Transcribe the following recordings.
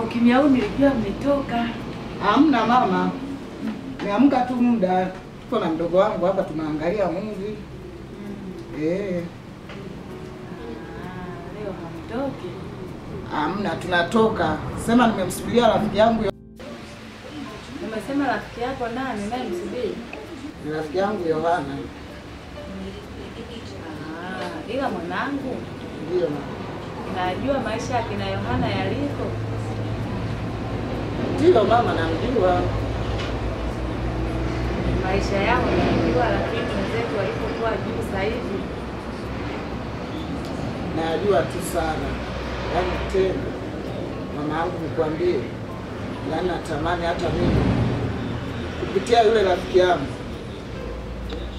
ukimya huu nilijua mmetoka. Hamna mama. Niamka tu muda. Tuko na mdogo wangu hapa tunaangalia movie. Leo hamtoki. Hamna, tunatoka. Sema nimemsubiria rafiki yangu. Umesema rafiki yako nani? Naye msubiri. Ni rafiki yangu Yohana. Ila mwanangu. Ndio mama. Najua maisha ya kina Yohana yaliko. Ndio mama, namjua. Maisha yao najua, lakini wenzetu walipokuwa juu sasa hivi. Najua tu sana. Yaani tena mama yangu nikwambie. Yaani natamani hata mimi kupitia yule rafiki yangu.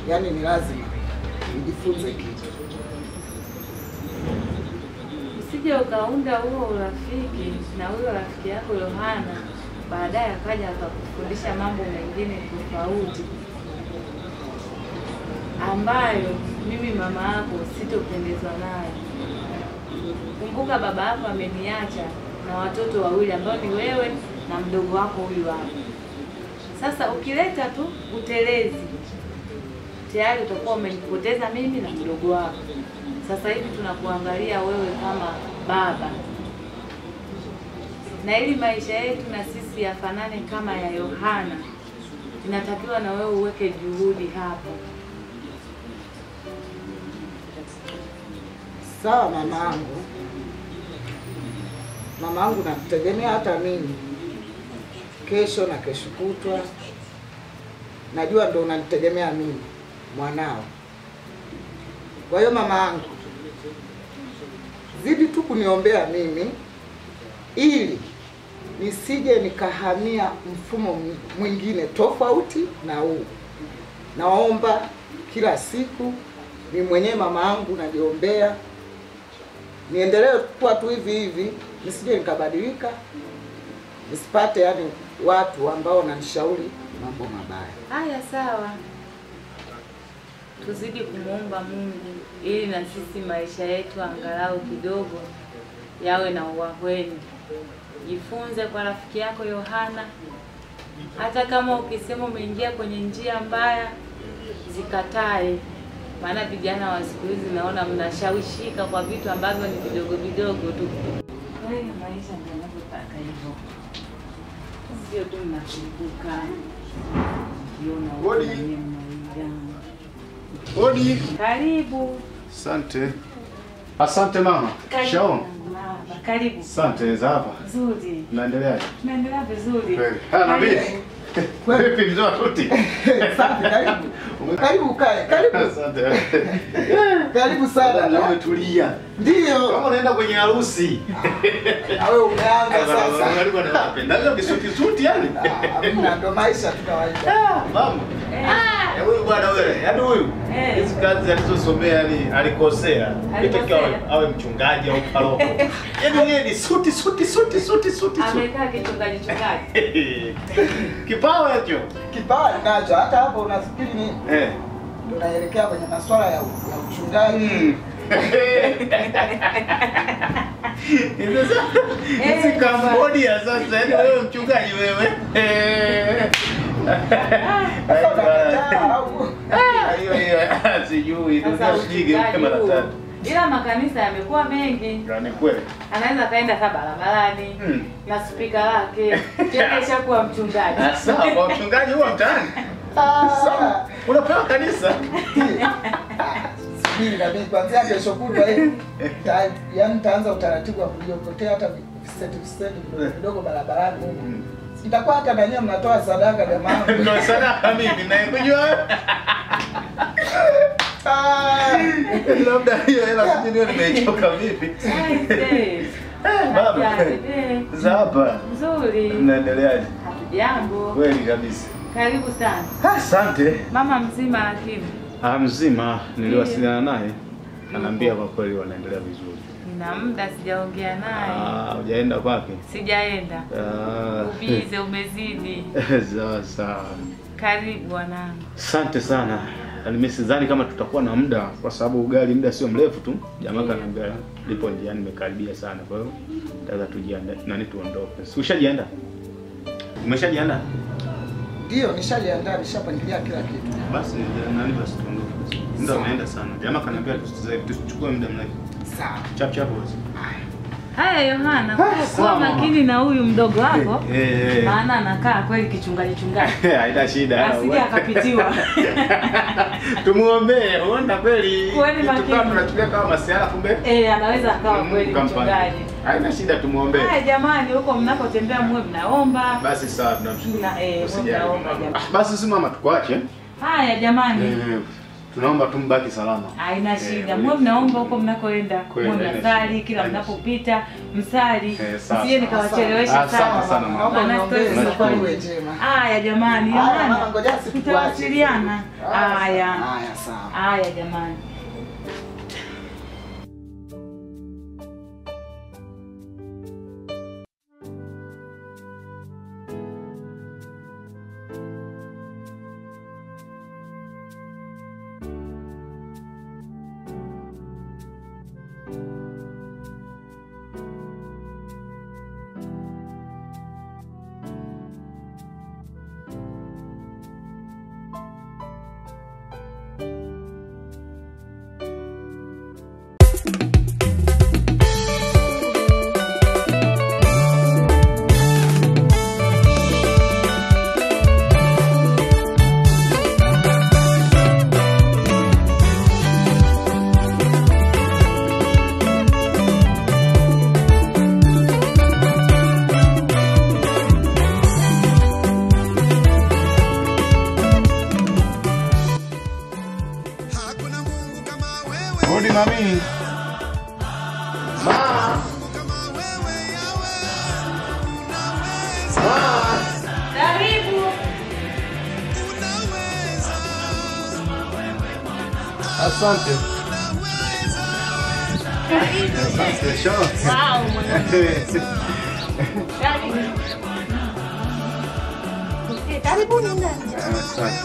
Yaani ni lazima nijifunze kitu. Usije ukaunda huo urafiki na huyo rafiki yako Yohana, baadaye akaja akakufundisha mambo mengine tofauti ambayo mimi mama yako sitopendezwa nayo. Kumbuka baba yako ameniacha na watoto wawili ambao ni wewe na mdogo wako huyu hapa. Sasa ukileta tu utelezi, tayari utakuwa umenipoteza mimi na mdogo wako. Sasa hivi tunakuangalia wewe kama baba. Na ili maisha yetu na sisi yafanane kama ya Yohana, inatakiwa na wewe uweke juhudi hapo. Sawa mamangu. Mamangu nakutegemea hata mimi. Kesho na kesho kutwa. Najua ndo unanitegemea mimi, mwanao. Kwa hiyo mamangu, zidi tu kuniombea mimi ili nisije nikahamia mfumo mwingine tofauti na huu. Naomba kila siku ni mwenyewe mama yangu najiombea niendelee kuwa tu hivi hivi, nisije nikabadilika, nisipate yani watu ambao wananishauri mambo mabaya. Haya sawa. Tuzidi kumuomba Mungu ili na sisi maisha yetu angalau kidogo yawe na uwahweni. Jifunze kwa rafiki yako Yohana. Hata kama ukisema umeingia kwenye njia mbaya, zikatae. Maana vijana wa siku hizi naona mnashawishika kwa vitu ambavyo ni vidogo vidogo tu. Wewe maisha ndio yanataka hivyo. Sio tu mnakumbuka. Odi. Karibu. Asante. Asante mama. Shaon. Karibu. Asante za hapa. Nzuri. Unaendeleaje? Tunaendelea vizuri. Kweli. Nabii. Vipi mzee tuti? Asante, karibu. Karibu kae. Karibu. Asante. Karibu sana. Na umetulia. Ndio. Kama unaenda kwenye harusi. Wewe umeanza sasa. Karibu na napenda. Ndio kisuti yani. Hamna, ndo maisha tu kawaida. Mama. Huyu bwana wewe, yaani huyu. Hizo kazi alizosomea yani alikosea. Itakiwa awe mchungaji au paroko. Yaani yeye ni suti. Amekaa kichungaji. Kipawa hicho. Kipawa ninacho. Hata hapo unafikiri nini? Tunaelekea kwenye masuala ya uchungaji. Hizi Cambodia sasa, yaani wewe mchungaji wewe. Hiyo sijui tunashige mara tatu. Ila makanisa yamekuwa mengi. Ni kweli. Anaweza kaenda hata barabarani na spika lake. Kesha kuwa mchungaji. Sawa, kwa mchungaji huwa mtaani. Sawa. Unapewa kanisa. Mimi na mimi kwanza kesho kutwa hii. Yaani nitaanza utaratibu wa kuliokotea hata visenti vidogo barabarani huko. Itakuwa hata na nyinyi mnatoa sadaka jamani. Ndio sadaka mimi na kujua. Labda hiyo hela sijui nimechoka vipi. Baba. Zapa. Nzuri. Unaendeleaje? Jambo. Kweli kabisa. Karibu sana. Asante. Mama mzima lakini. Mzima, niliwasiliana naye. Ananiambia kwa kweli wanaendelea vizuri. Nina muda sijaongea naye. Hujaenda kwake? Sijaenda. Ubize umezidi. Sawa. Karibu bwanangu. Asante sana. Yaani mimi sidhani kama tutakuwa na muda kwa sababu ugali muda sio mrefu tu. Jamaa kaniambia lipo njiani nimekaribia sana. Kwa hiyo nataka tujiandae nani tuondoke. Si ushajiandaa? Umeshajiandaa? Ndio, nishajiandaa, nishapangilia kila kitu. Basi nani basi tuondoke. Muda unaenda sana. Jamaa kaniambia tusichukue muda mrefu. Sawa. Chap chap basi. Haya Yohana, kwa makini na huyu mdogo wako. Maana anakaa kweli kichungaji. Haina shida. Asije akapitiwa. Tumuombe, unaona kweli. Tukawa tunachukulia kama masiara kumbe. Anaweza akawa kweli mchungaji. Haina shida, tumuombe. Haya jamani, huko mnapotembea muwe mnaomba. Basi sawa, tunamshukuru. Mnaomba jamani. Basi si mama tukuache. Haya jamani. Tunaomba tumbaki salama. Haina shida. Mwe mnaomba huko mnakoenda. Mwe mnasali kila mnapopita, msali. Msije nikawachelewesha sana. Haya jamani, Yohana. Tutawasiliana. Haya. Sawa. Haya jamani. Mami. Karibu. Asante. Asante show. Wow, karibu ndani. Asante.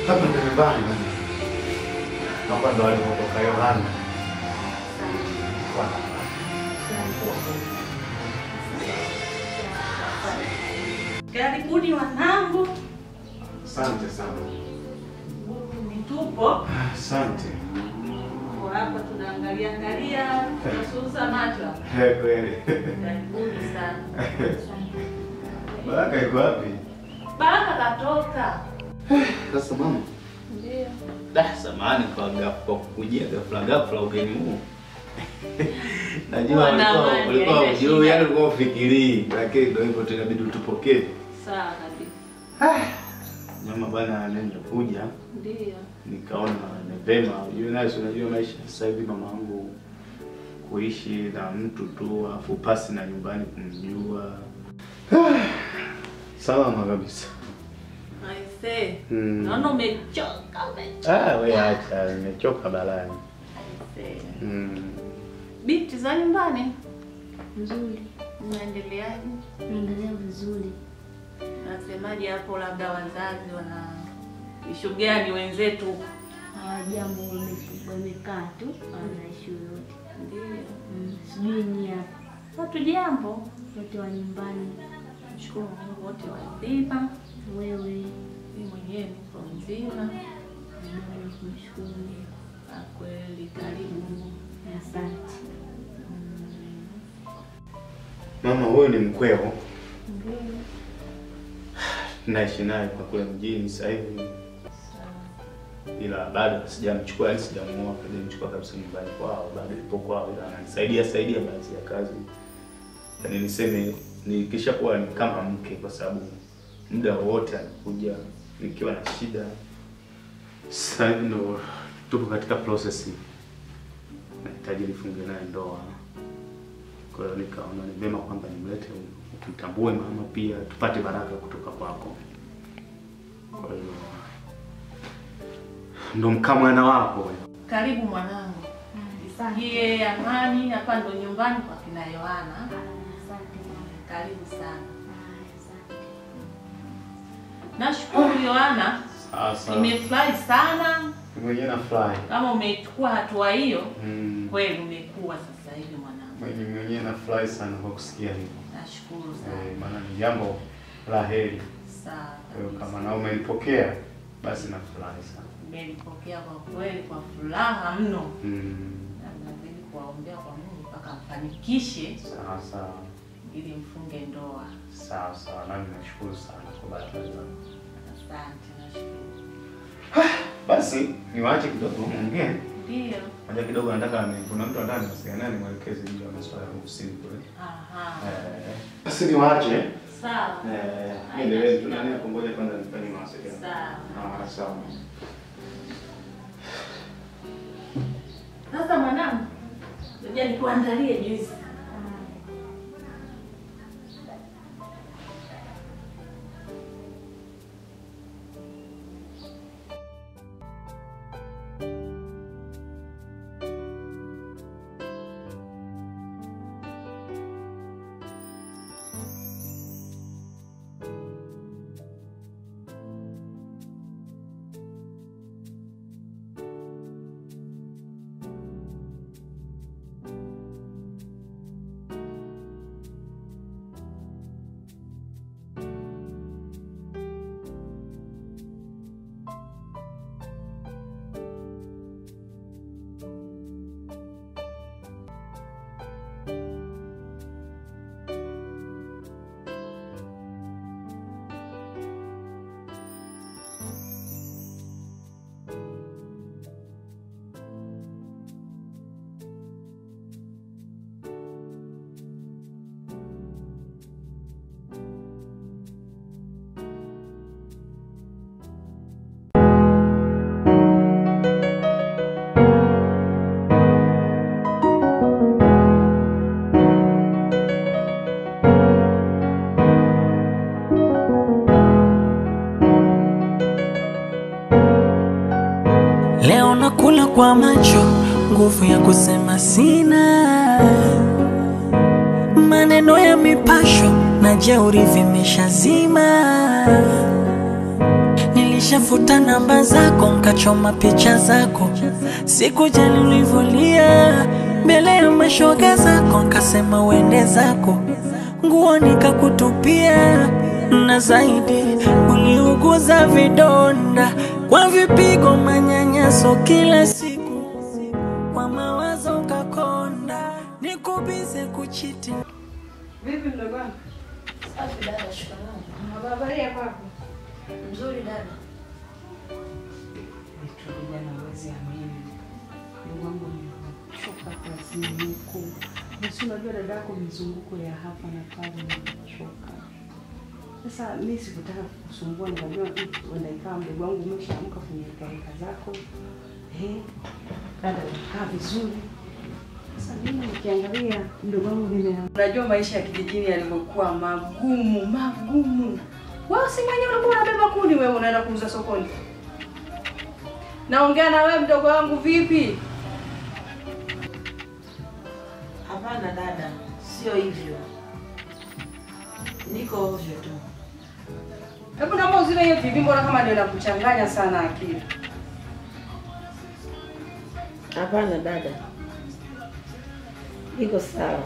Hapa ndo nyumbani. Hapa ndo alipotoka Yohana. Karibuni wanangu. Asante sana. Nitupo. Asante. Kwa hapa tunaangalia tunasuuza macho. Kweli. Karibuni sana. Baraka iko wapi? Baraka katoka. Sasa mama. Ndio. Samahani kwa kujia ghafla ugeni huu. Najua ulikuwa unajua yani ulikuwa ufikirii, lakini ndio hivyo tunabidi utupokee. Sawa kabisa. Mama bwana anaenda kuja. Ndio. Nikaona ni vema, unajua maisha sasa hivi mama wangu kuishi na mtu tu afu pasi na nyumbani kumjua. Salama kabisa. Aise. Naona umechoka. Wewe acha, nimechoka balani. Aise. Binti za nyumbani Nzuri. unaendeleaje? Naendelea vizuri. Nasemaje hapo, labda wazazi wana ishu gani wenzetu? Jambo wamekaa tu, hawana ishu yote. Ndio. Sijui ni hapa. Watu jambo Wote wa nyumbani. shukuru Mungu, wote wazima. Wewe Mimi mwenyewe niko mzima. ndio kumshukuru. Kweli karibu. Asante. Mama huyu ni mkweo. Ndio. Naishi naye kwa kule mjini sasa hivi. Ila bado sijamchukua, yani sijamuoa, nimechukua kabisa nyumbani kwao, bado ipo kwao, ila ananisaidia baadhi ya kazi. Yaani niseme nikishakuwa ni kama mke, kwa sababu muda wote anakuja nikiwa na shida. Sasa ndo tupo katika process. Nahitaji nifunge naye ndoa. Kwa hiyo nikaona ni vyema kwamba nimlete ukitambue mama pia tupate baraka kutoka kwako. Kwa hiyo ndo mkamwana wako. Karibu mwanangu. Jisikie amani, hapa ndo nyumbani kwa kina Yohana. Karibu sana. Nashukuru Yohana. Nimefurahi sana. Mwenyewe nafurahi. Kama umechukua hatua hiyo, kweli umekuwa sasa hivi mwanangu. Mwenyewe nafurahi sana kwa kusikia hivyo. Nashukuru sana. Maana ni jambo la heri. Sawa. Kwa hiyo kama na umenipokea basi nafurahi sana. Umenipokea kwa kweli kwa furaha mno. Nazidi kuwaombea kwa Mungu mpaka mfanikishe. Sawa sawa. Ili mfunge ndoa. Sawa sawa. Nami nashukuru sana kwa baraka zako. Asante, nashukuru. Basi niwaache kidogo muongee. Ndio. Moja kidogo nataka kuna mtu anataka niwasiliane naye nimwelekeze juu ya masuala ya ofisini kule. Aha. Basi niwaache. Sawa. Endelee tu nani hapo, ngoja kwanza nifanye mawasiliano. Sawa. Sawa. Sasa mwanangu, ngoja nikuandalie juice. Leo nakula kwa macho, nguvu ya kusema sina. Maneno ya mipasho na jeuri vimeshazima. Nilishafuta namba zako, nkachoma picha zako. Sikujali ulivyolia mbele ya mashoga zako, nkasema uende zako. Nguo nikakutupia, na zaidi uliuguza vidonda kwa vipigo, manyanyaso kila siku. Kwa mawazo ukakonda, nikubize kuchiti. Vipi mdogo wangu? Safi dada, shukrani. Habari ya kwako? Mzuri dada. Nitulia na wezi amini. Mungu wangu nimechoka kazini huko. Basi unajua dadako mizunguko ya hapa na pale nimechoka. Sasa mimi sikutaka kukusumbua, nikajua wenda ikawa mdogo wangu umeshaamka kwenye kaeka zako. Dada kaa vizuri. Sasa mimi nikiangalia mdogo wangu unajua maisha ya kijijini yalivyokuwa magumu. Wewe si mwenyewe ulikuwa unabeba kuni, wewe unaenda kuuza sokoni. Naongea na wewe mdogo wangu vipi? Hapana dada, sio hivyo. Niko ovyo tu. Hebu naomba uzime hiyo TV, mbona kama ndio inakuchanganya sana akili. Hapana dada. Niko sawa.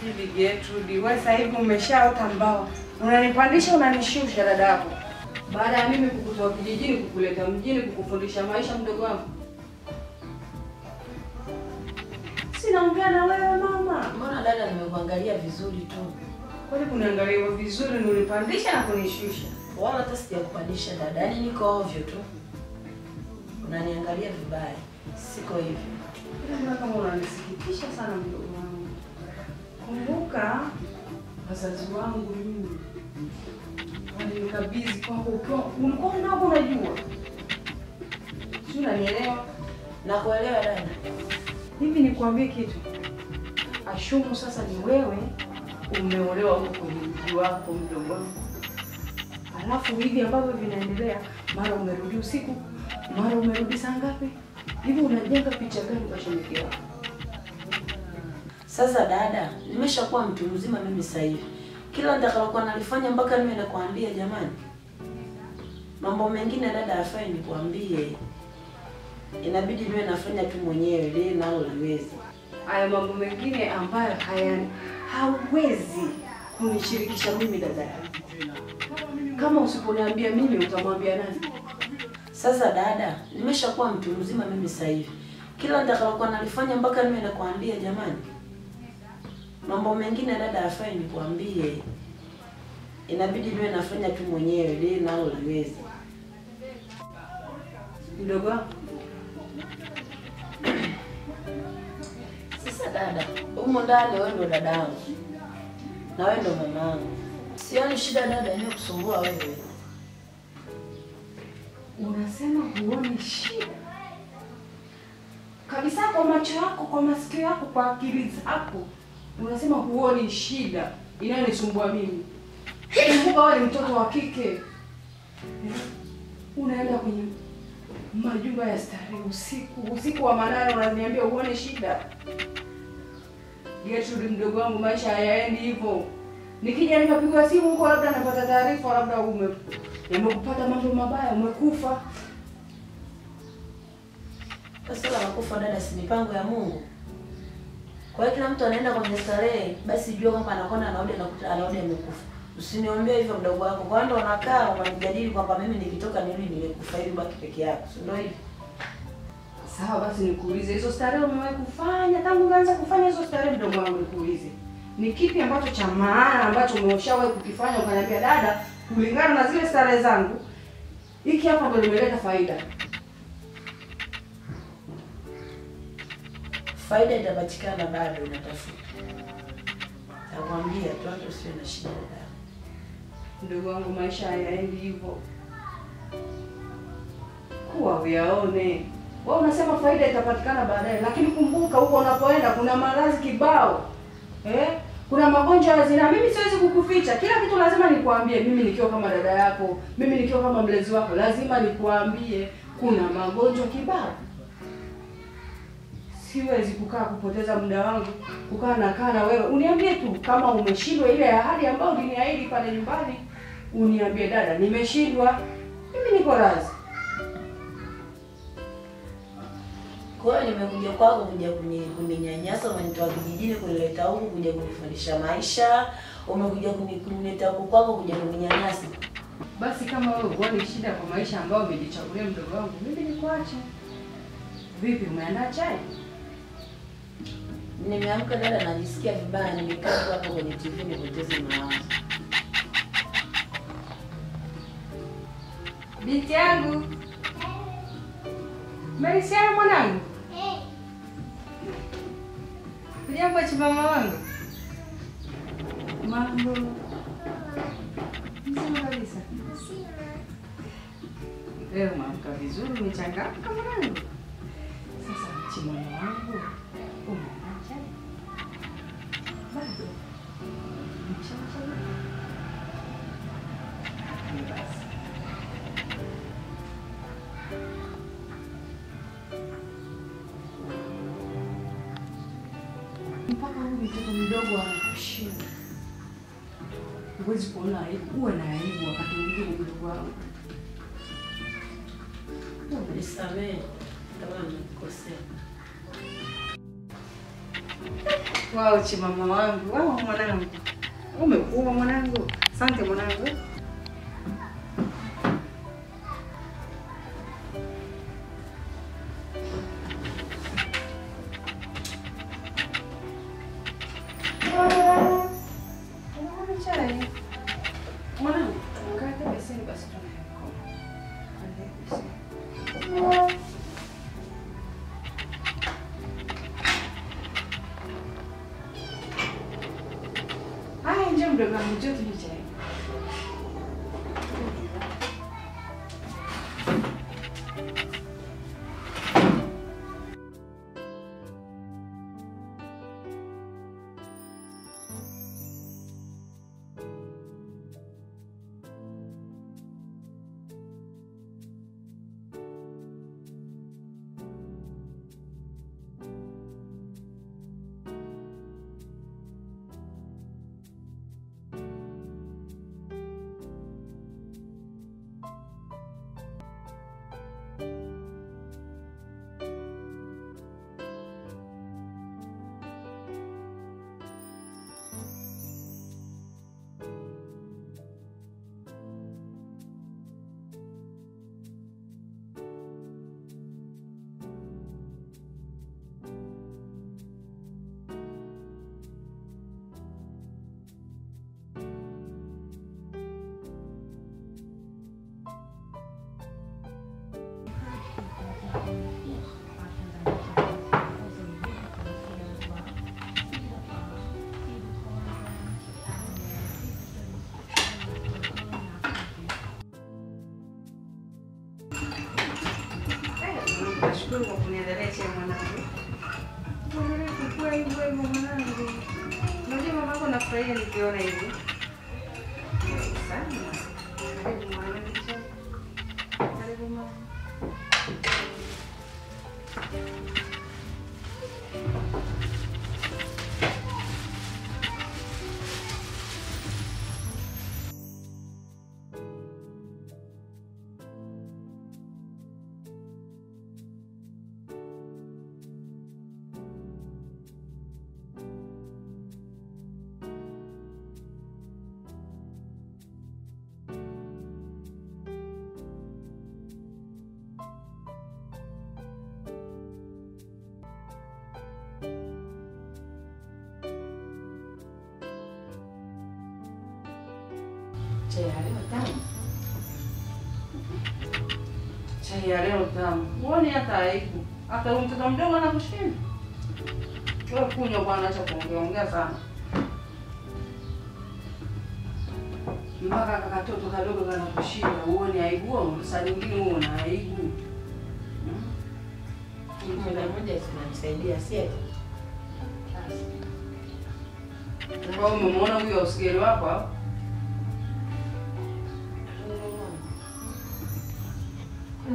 Hivi Gertrude, wewe sasa hivi umeshaota mbao. Unanipandisha unanishusha dada yako. Baada ya mimi kukutoa kijijini kukuleta mjini kukufundisha maisha mdogo wangu. Sinaongea na wewe mama. Mbona dada nimekuangalia vizuri tu. Kwani kuniangalia vizuri nilipandisha na kunishusha? Wala hata sijakupandisha dada. Yaani niko ovyo tu. Unaniangalia vibaya. Siko hivyo. Ndio kama unanisikitisha sana mdogo wangu. Kumbuka wazazi wangu mimi walinikabidhi kwako ukiwa ulikuwa nako unajua. Si unanielewa? Nakuelewa dada. Hivi nikwambie kitu. Ashumu sasa ni wewe umeolewa huko kwenye mji wako mdogo wangu. Alafu hivi ambavyo vinaendelea, mara umerudi usiku, mara umerudi saa ngapi? Hivi unajenga picha gani kwa shemeji yako? Sasa dada, nimeshakuwa mtu mzima mimi sasa hivi. Kila nitakalokuwa nalifanya mpaka mimi nakwambia jamani. Mambo mengine dada afai nikwambie. Inabidi niwe nafanya tu mwenyewe lile nalo liwezi. Haya mambo mengine ambayo hauwezi kunishirikisha mimi dada yangu. Kama usiponiambia mimi utamwambia nani? Sasa dada, nimeshakuwa mtu mzima mimi sasa hivi. Kila nitakalokuwa nalifanya mpaka mimi nakwambia jamani. Mambo mengine dada afai nikwambie. Inabidi niwe nafanya tu mwenyewe lile nalo liwezi. Mdogo wangu. Sasa dada, humo ndani wewe ndo dadangu. Na wewe ndo mamangu. Sioni shida dada yenyewe kusumbua wewe. Unasema huoni shida? Kabisa kwa macho yako, kwa masikio yako, kwa akili zako. Unasema huoni shida inayonisumbua mimi. Kumbuka wewe ni mtoto wa kike. Unaenda kwenye majumba ya starehe usiku wa manane unaniambia uone shida. Gertrude mdogo wangu, maisha hayaendi hivyo. Nikija nikapigwa simu huko labda napata taarifa labda umekupata mambo mabaya, umekufa. Sasa la kufa dada si mipango ya Mungu. Kwa hiyo kila mtu anaenda kwenye starehe, basi jua kwamba anakwenda anarudi amekufa. Usiniombee hivyo mdogo wako. Kwa ndio unakaa unanijadili kwamba mimi nikitoka nirudi nimekufa ili baki peke yako. Si ndio hivi? Sawa basi nikuulize, hizo starehe umewahi kufanya tangu umeanza kufanya hizo starehe mdogo wangu, nikuulize. Ni kipi ambacho cha maana ambacho umeshawahi kukifanya ukaniambia dada, kulingana na zile starehe zangu, hiki hapa ndio limeleta faida? Faida itapatikana bado unatafuta. Nakwambia tu hata usiwe na shida dada. Ndugu wangu, maisha hayaendi hivyo. Kuwa uyaone. Wewe unasema faida itapatikana baadaye, lakini kumbuka huko unapoenda kuna maradhi kibao. Kuna magonjwa ya zinaa. Mimi siwezi kukuficha. Kila kitu lazima nikuambie. Mimi nikiwa kama dada yako, mimi nikiwa kama mlezi wako, lazima nikuambie kuna magonjwa kibao. Siwezi kukaa kupoteza muda wangu, kukaa na wewe. Uniambie tu kama umeshindwa ile ahadi ambayo uliniahidi pale nyumbani. Uniambie dada, nimeshindwa. Mimi niko radhi. Kwa hiyo nimekuja kwako kuja kuninyanyasa, umenitoa kijijini kunileta huku kuja kunifundisha maisha, umekuja kunileta huku kwako kuja kuninyanyasa. Basi kama wewe huoni shida kwa maisha ambayo umejichagulia mdogo wangu, mimi nikuache. Vipi, umeandaa chai? Nimeamka dada, najisikia vibaya, nimekaa hapo kwenye TV nipoteze mawazo. Binti yangu. Marisiana mwanangu. Kujambo chimama wangu. Mambo. Mzima kabisa. Leo mamka vizuri, umechangamka mwanangu. Sasa chimama wangu, umeandaa chai? Bado. Mchana. Basi. Mpaka huyu mtoto mdogo anakushinda. Huwezi kuona aibu, uwe na aibu wakati mwingine mdogo wangu. Nisamehe kama nimekosea. Wao chimama wangu, wao mwanangu. Umekuwa mwanangu. Asante mwanangu. Mwanangu, kaka beseni basi tunayako. Haya, njoo mdogo wangu, njoo tunywe chai. Usiendeleshe mwanangu. Uendelee kukua hivyo hivyo mwanangu. Unajua mama yako anafurahia nikiona hivi. Sana. Karibu mwanangu. Karibu mama. Chai ya leo tamu. Chai ya leo tamu. Uone hata aibu. Hata huyu mtoto mdogo anakushinda. Wewe kunywa bwana, acha kuongea sana. Mpaka kakatoto kadogo kanakushinda, uone aibu wewe, saa nyingine wewe una aibu. Mmoja mmoja tunanisaidia sio? Kwa hiyo umemwona huyo usigeli wako hapo?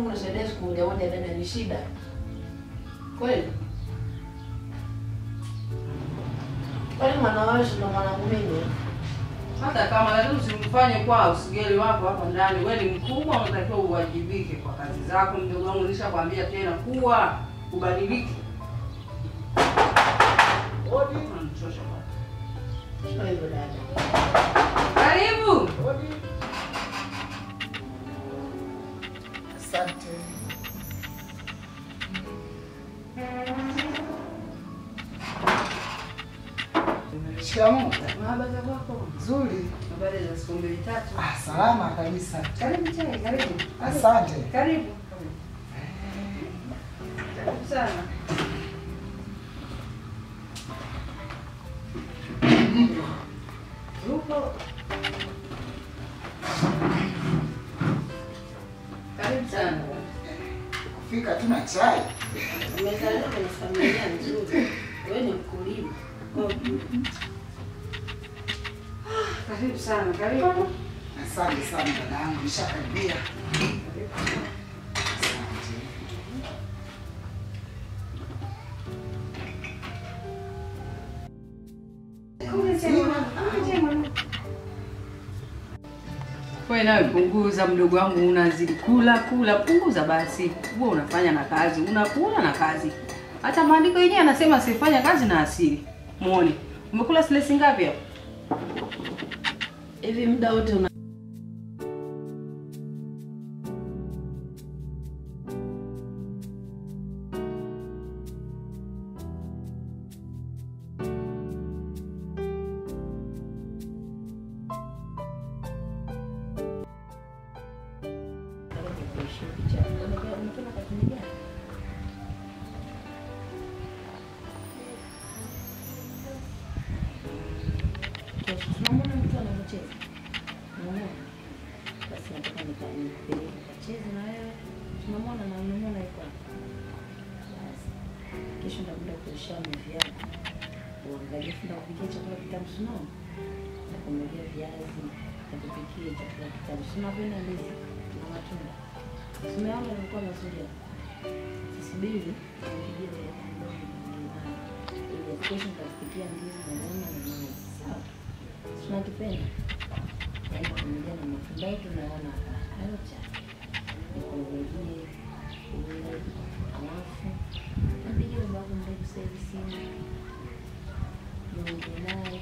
Unasaidia siku moja moja dada ni shida. Kweli? Kwani mwanawao ndo mwanangu mimi? Hata kama lazima usimfanye kwa usigeli wako hapa ndani. Wewe ni mkubwa, unatakiwa uwajibike kwa kazi zako. Mdogo wangu nishakwambia tena kuwa ubadilike. Odi. Unanichosha bwana. Sio hivyo dada. Karibu. Odi. Asante. Shikamoo. Habari za kwako? Nzuri. Habari za siku mbili tatu. Salama kabisa. Karibu chai, karibu. Asante. Karibu. Karibu sana. Yupo. Karibu sana. Kufika tuna chai. Umezaliwa kwenye familia nzuri. Wewe ni mkulima. Karibu sana, karibu. Asante sana dadangu, nishakaribia. Wewe nawe punguza, mdogo wangu, unazidi kula, punguza basi. Wewe unafanya na kazi, unakula na kazi. Hata maandiko yenyewe yanasema sifanya kazi na asili. Muone. Umekula silesi ngapi hapo? Hivi muda wote una kesho ndakuja kuisha mviazi. Uangalie funda kupikia chakula kitamu sino. Na kumwagia viazi, na kupikia chakula kitamu. Sina penda ndizi na matunda. Tumeona ilikuwa nzuri. Sisibili kupigia ile ile kesho ndakupikia ndizi na nyama na maji. Sawa. Tunakipenda. Yaani kumwagia na matunda yetu naona hayo cha. Nikongoje ile alafu napiga babu mdogo service niongee naye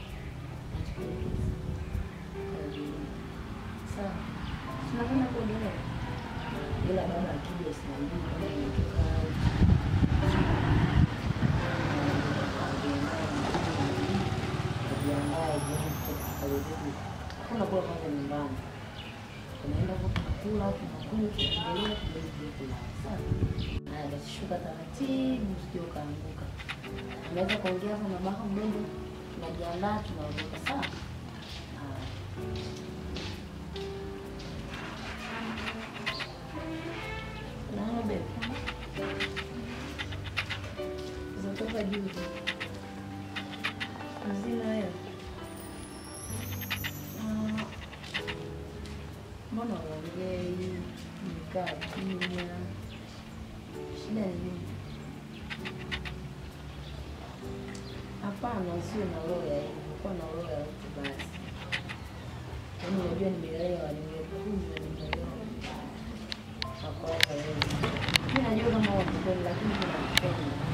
atuelekeze kazi. Sawa, tunapenda kuendelea, ila baba akija usimwambie kama nimetoka hakuna kuwa kwanza nyumbani, tunaenda kukula, tunakunywa, tunaendelea kula. Sawa. Haya basi shuka taratibu usije ukaanguka. Tunaweza kuongea hapo na baba mdogo, tunajiandaa tunaondoka sawa? Naona bebe. toka juzi. Mzima wewe. Mbona unaongei? Nikaa kimya. Shida ni nini? Hapana, sio na roho ya hivi. Nilikuwa na roho ya mtu basi. Yaani unajua nimeelewa, nimekuja, nimeelewa. Hakuwa wewe. Mimi najua kama wako lakini tunapenda.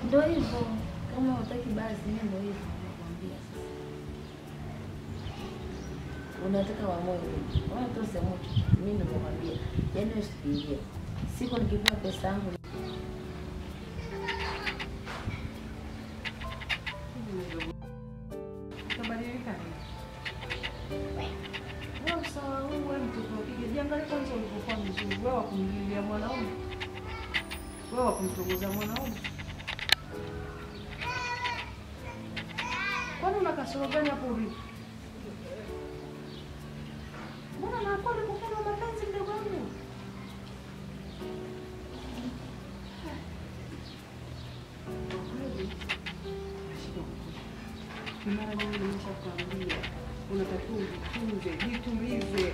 Ndio hivyo, kama hutaki basi mimi ndio hivyo nakwambia sasa. Unataka wa moyo. Wewe tu sema mimi ndio nakwambia. Yaani usifikirie. Siku nikipewa pesa yangu Kabadilika. Wewe sawa, wewe mtoto wa kike. Jiangalie kwanza ulivyokuwa mzuri. Wewe kumlilia mwanaume. Wewe kumtongoza mwanaume. Kwani una kasoro gani hapo ulipo? Mbona nakuwa nikufanya mapenzi mdogo wangu? Mara nyingi nimeshakwambia unatakiwa ujitunze, jitulize.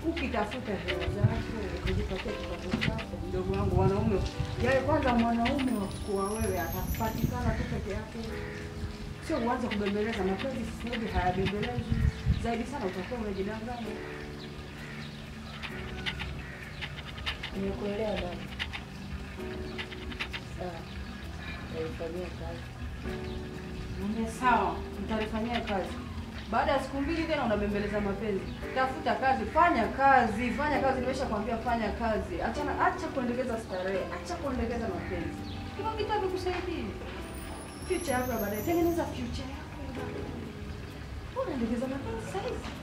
Ukitafuta hela zako, ukijipatia kipato chako, mdogo wangu, wanaume. Yaani kwanza mwanaume wa kuwa wewe atapatikana tu peke yake. Sio uanze kubembeleza mapenzi sasa hivi hayabembelezi. Zaidi sana utakuwa unajidanganya. nimekuelewa dada. Sawa. Nitaifanyia kazi. Sawa, nitalifanyia kazi. Baada ya siku 2 tena unabembeleza mapenzi. Tafuta kazi, fanya kazi, nimeshakwambia fanya kazi. Acha kuendeleza starehe, acha kuendeleza mapenzi. Kama kitaka kusaidia. Future yako baadaye, tengeneza future yako. Unaendeleza mapenzi sasa hivi.